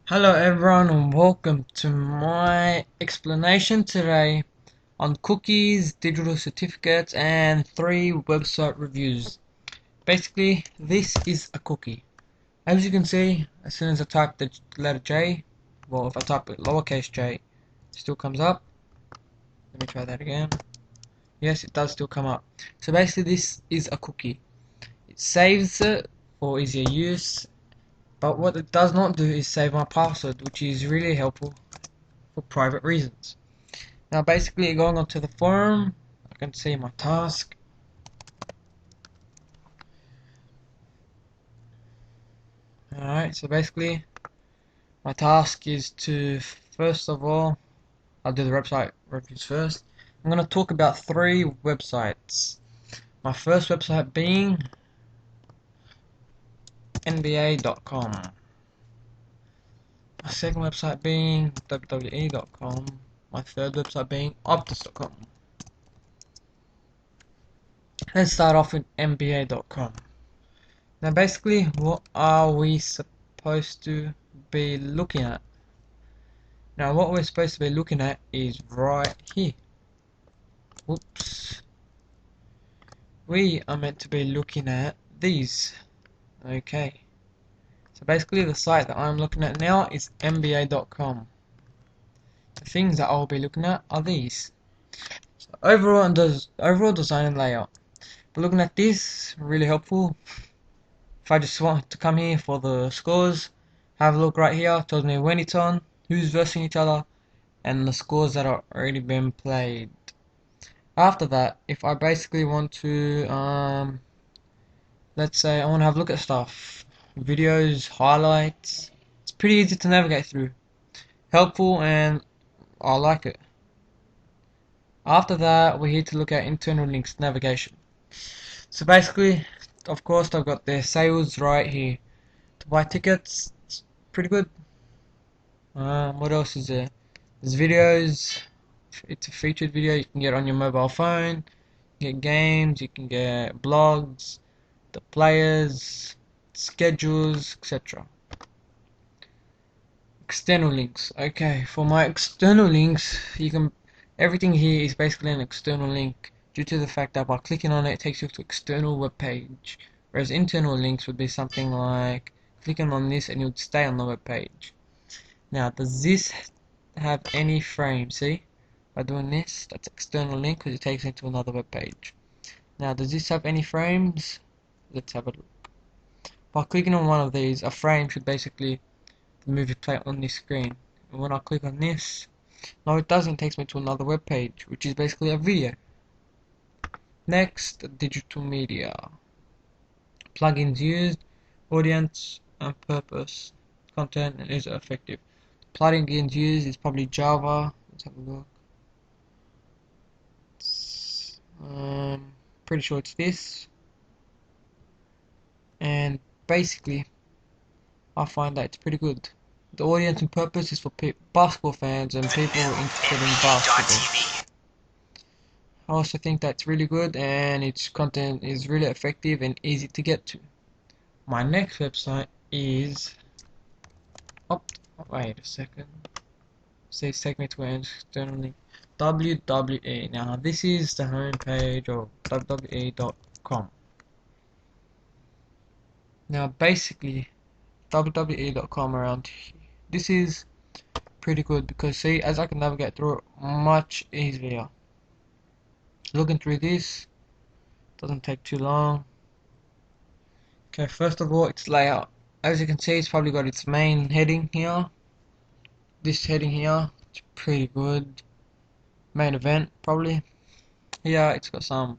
Hello everyone and welcome to my explanation today on cookies, digital certificates and 3 website reviews. Basically, this is a cookie. As you can see, as soon as I type the letter J, well if I type it lowercase j, it still comes up. Let me try that again. Yes, it does still come up. So basically this is a cookie. It saves it for easier use, but what it does not do is save my password, which is really helpful for private reasons. Now basically going onto the forum, I can see my task. Alright, so basically my task is to, first of all, I'll do the website reviews first. I'm going to talk about 3 websites. My first website being nba.com. My second website being wwe.com. My third website being optus.com. Let's start off with nba.com. Now basically, what are we supposed to be looking at? Now what we're supposed to be looking at is right here. Whoops. We are meant to be looking at these. Okay. So basically the site that I'm looking at now is mba.com. The things that I'll be looking at are these. So overall design and layout. But looking at this, really helpful. If I just want to come here for the scores, have a look right here, tells me when it's on, who's versing each other, and the scores that are already been played. After that, if I basically want to, let's say I want to have a look at stuff, videos, highlights, it's pretty easy to navigate through. Helpful and I like it. After that, we're here to look at internal links navigation. So basically, of course, I've got their sales right here. To buy tickets, it's pretty good. What else is there? There's videos. It's a featured video you can get on your mobile phone. You can get games, you can get blogs, the players, schedules, etc. External links. Okay, for my external links, you can everything here is basically an external link due to the fact that by clicking on it, it takes you to external web page. Whereas internal links would be something like clicking on this and you would stay on the web page. Now, does this have any frame? See, by doing this, that's external link because it takes me to another web page. Now, does this have any frames? Let's have a look. By clicking on one of these, a frame should basically the movie play on this screen. And when I click on this, no it doesn't, it takes me to another web page, which is basically a video. Next, digital media. Plugins used, audience and purpose, content and is it effective. Plugins used is probably Java. Let's have a look. Pretty sure it's this. And basically, I find that it's pretty good. The audience and purpose is for basketball fans and people interested in basketball. I also think that's really good and its content is really effective and easy to get to. My next website is wait a second. Says take me to an external link. WWE. Now this is the home page of wwe.com. Now basically wwe.com around here. This is pretty good because see, as I can navigate through it much easier. Looking through this doesn't take too long. Okay, first of all, its layout. As you can see, it's probably got its main heading here. This heading here, it's pretty good. Main event, probably. Here, it's got some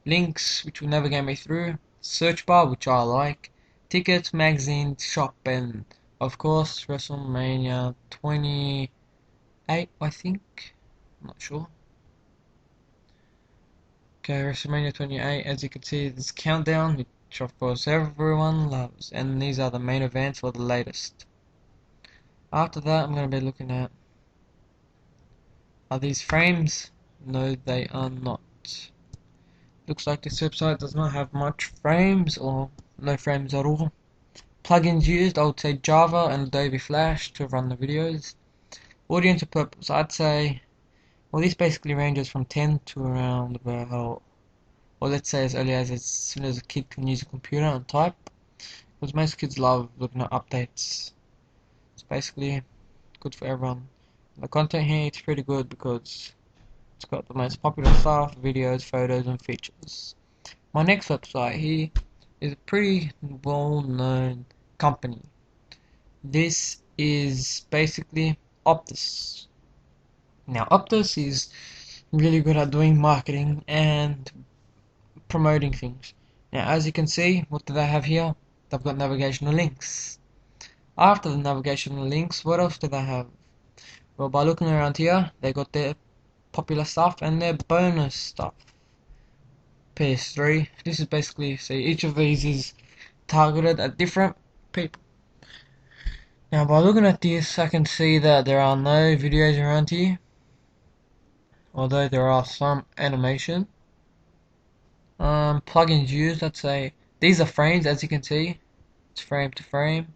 links which will navigate me through. Search bar, which I like. Tickets, magazines, shop, and of course, WrestleMania 28, I think. I'm not sure. Okay, WrestleMania 28, as you can see, this countdown, which of course everyone loves, and these are the main events for the latest. After that, I'm going to be looking at, are these frames? No, they are not. Looks like this website does not have much frames, or no frames at all. Plugins used, I would say Java and Adobe Flash to run the videos. Audience and purpose, I'd say, well, this basically ranges from 10 to around about, or let's say as soon as a kid can use a computer and type, because most kids love looking at updates. It's basically good for everyone. The content here, it's pretty good because it's got the most popular stuff, videos, photos and features. My next website here is a pretty well known company. This is basically Optus. Now Optus is really good at doing marketing and promoting things. Now as you can see, what do they have here? They've got navigational links. After the navigational links, what else do they have? Well, by looking around here, they got their popular stuff and their bonus stuff. PS3, this is basically, see, each of these is targeted at different people. Now by looking at this, I can see that there are no videos around here, although there are some animation. Plugins used, let's say, these are frames, as you can see, it's frame to frame.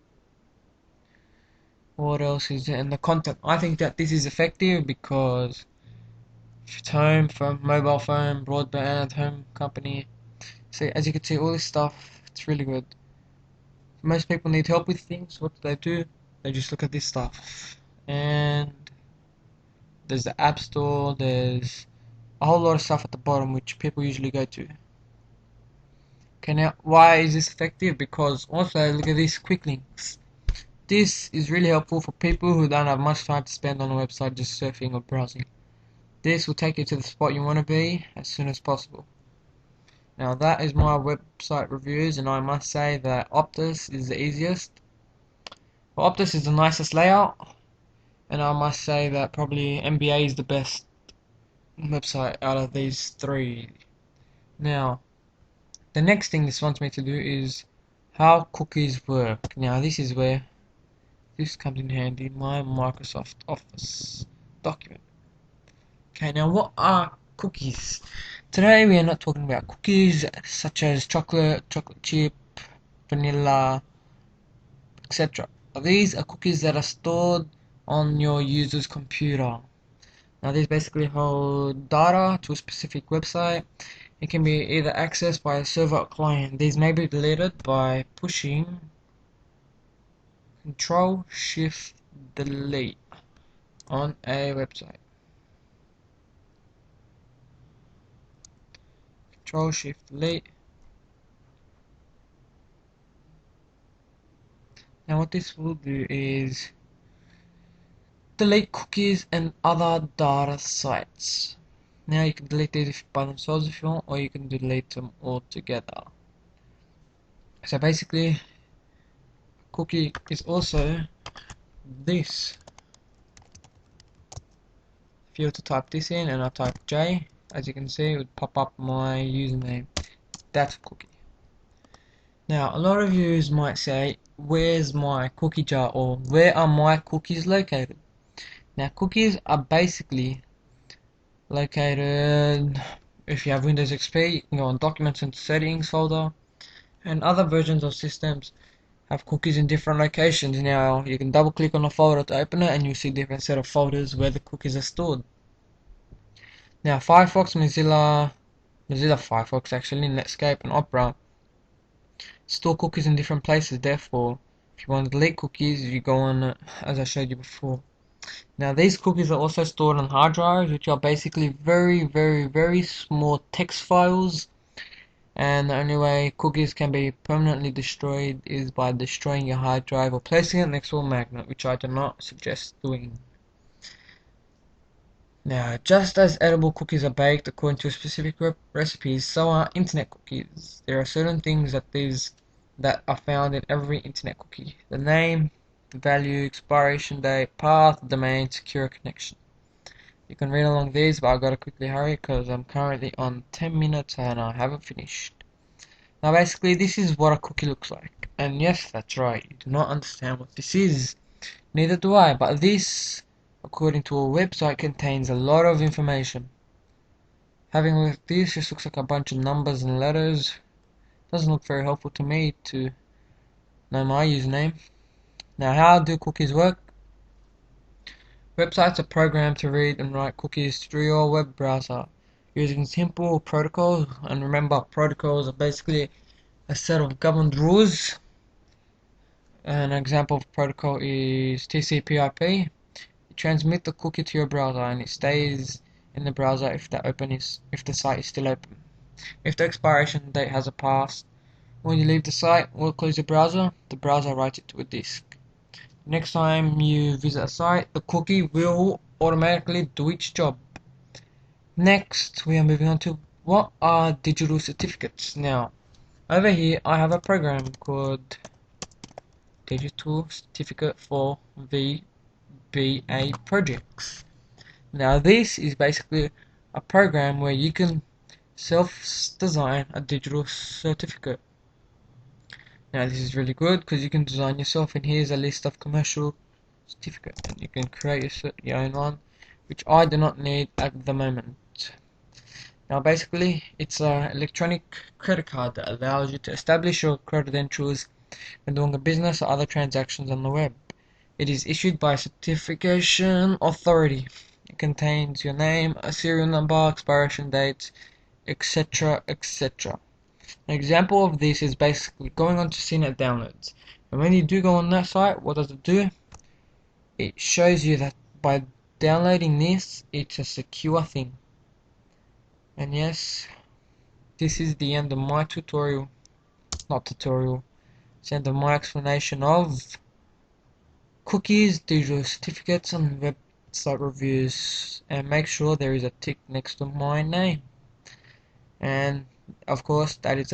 What else is there in the content? I think that this is effective because it's home, phone, mobile phone, broadband, home company. See, as you can see, all this stuff, it's really good. Most people need help with things. What do? They just look at this stuff. And there's the App Store, there's a whole lot of stuff at the bottom which people usually go to. Okay, now why is this effective? Because also look at these quick links. This is really helpful for people who don't have much time to spend on a website just surfing or browsing. This will take you to the spot you want to be as soon as possible. Now that is my website reviews, and I must say that Optus is the easiest. Well, Optus is the nicest layout, and I must say that probably NBA is the best website out of these three. Now, the next thing this wants me to do is how cookies work. Now this is where this comes in handy, my Microsoft Office document. Okay, now what are cookies? Today we are not talking about cookies such as chocolate, chocolate chip, vanilla, etc. These are cookies that are stored on your user's computer. Now these basically hold data to a specific website. It can be either accessed by a server or client. These may be deleted by pushing Control Shift Delete on a website. Control Shift Delete. Now what this will do is delete cookies and other data sites. Now you can delete these by themselves if you want, or you can delete them all together. So basically, cookie is also this. If you were to type this in and I type J, as you can see, it would pop up my username. That's a cookie. Now, a lot of you might say, where's my cookie jar, or where are my cookies located? Now, cookies are basically located, if you have Windows XP, you can go on Documents and Settings folder, and other versions of systems have cookies in different locations. Now, you can double click on a folder to open it, and you'll see different set of folders where the cookies are stored. Now, Firefox, Mozilla Firefox actually, Netscape and Opera store cookies in different places. Therefore, if you want to delete cookies, you go on it, as I showed you before. Now these cookies are also stored on hard drives, which are basically very small text files, and the only way cookies can be permanently destroyed is by destroying your hard drive or placing it next to a magnet, which I do not suggest doing. Now, just as edible cookies are baked according to specific recipes, so are internet cookies. There are certain things that are found in every internet cookie: the name, the value, expiration date, path, domain, secure connection. You can read along these, but I've got to quickly hurry because I'm currently on 10 minutes and I haven't finished. Now basically this is what a cookie looks like. And yes, that's right, you do not understand what this is. Neither do I, but this, according to a website, contains a lot of information. Having with this just looks like a bunch of numbers and letters. Doesn't look very helpful to me to know my username. Now, how do cookies work? Websites are programmed to read and write cookies through your web browser using simple protocols. And remember, protocols are basically a set of governed rules. An example of protocol is TCP/IP. You transmit the cookie to your browser and it stays in the browser if the site is still open. If the expiration date has passed, when you leave the site or close the browser writes it to a disk. Next time you visit a site, the cookie will automatically do its job. Next, we are moving on to what are digital certificates. Now, over here I have a program called Digital Certificate for VBA Projects. Now, this is basically a program where you can self-design a digital certificate. Now, this is really good because you can design yourself, and here's a list of commercial certificates, and you can create your own one, which I do not need at the moment. Now, basically, it's an electronic credit card that allows you to establish your credentials when doing a business or other transactions on the web. It is issued by a certification authority. It contains your name, a serial number, expiration date, etc., etc. An example of this is basically going on to CNET downloads. And when you do go on that site, what does it do? It shows you that by downloading this, it's a secure thing. And yes, this is the end of my tutorial. Not tutorial. It's the end of my explanation of cookies, digital certificates, and website reviews. And make sure there is a tick next to my name. And of course, that is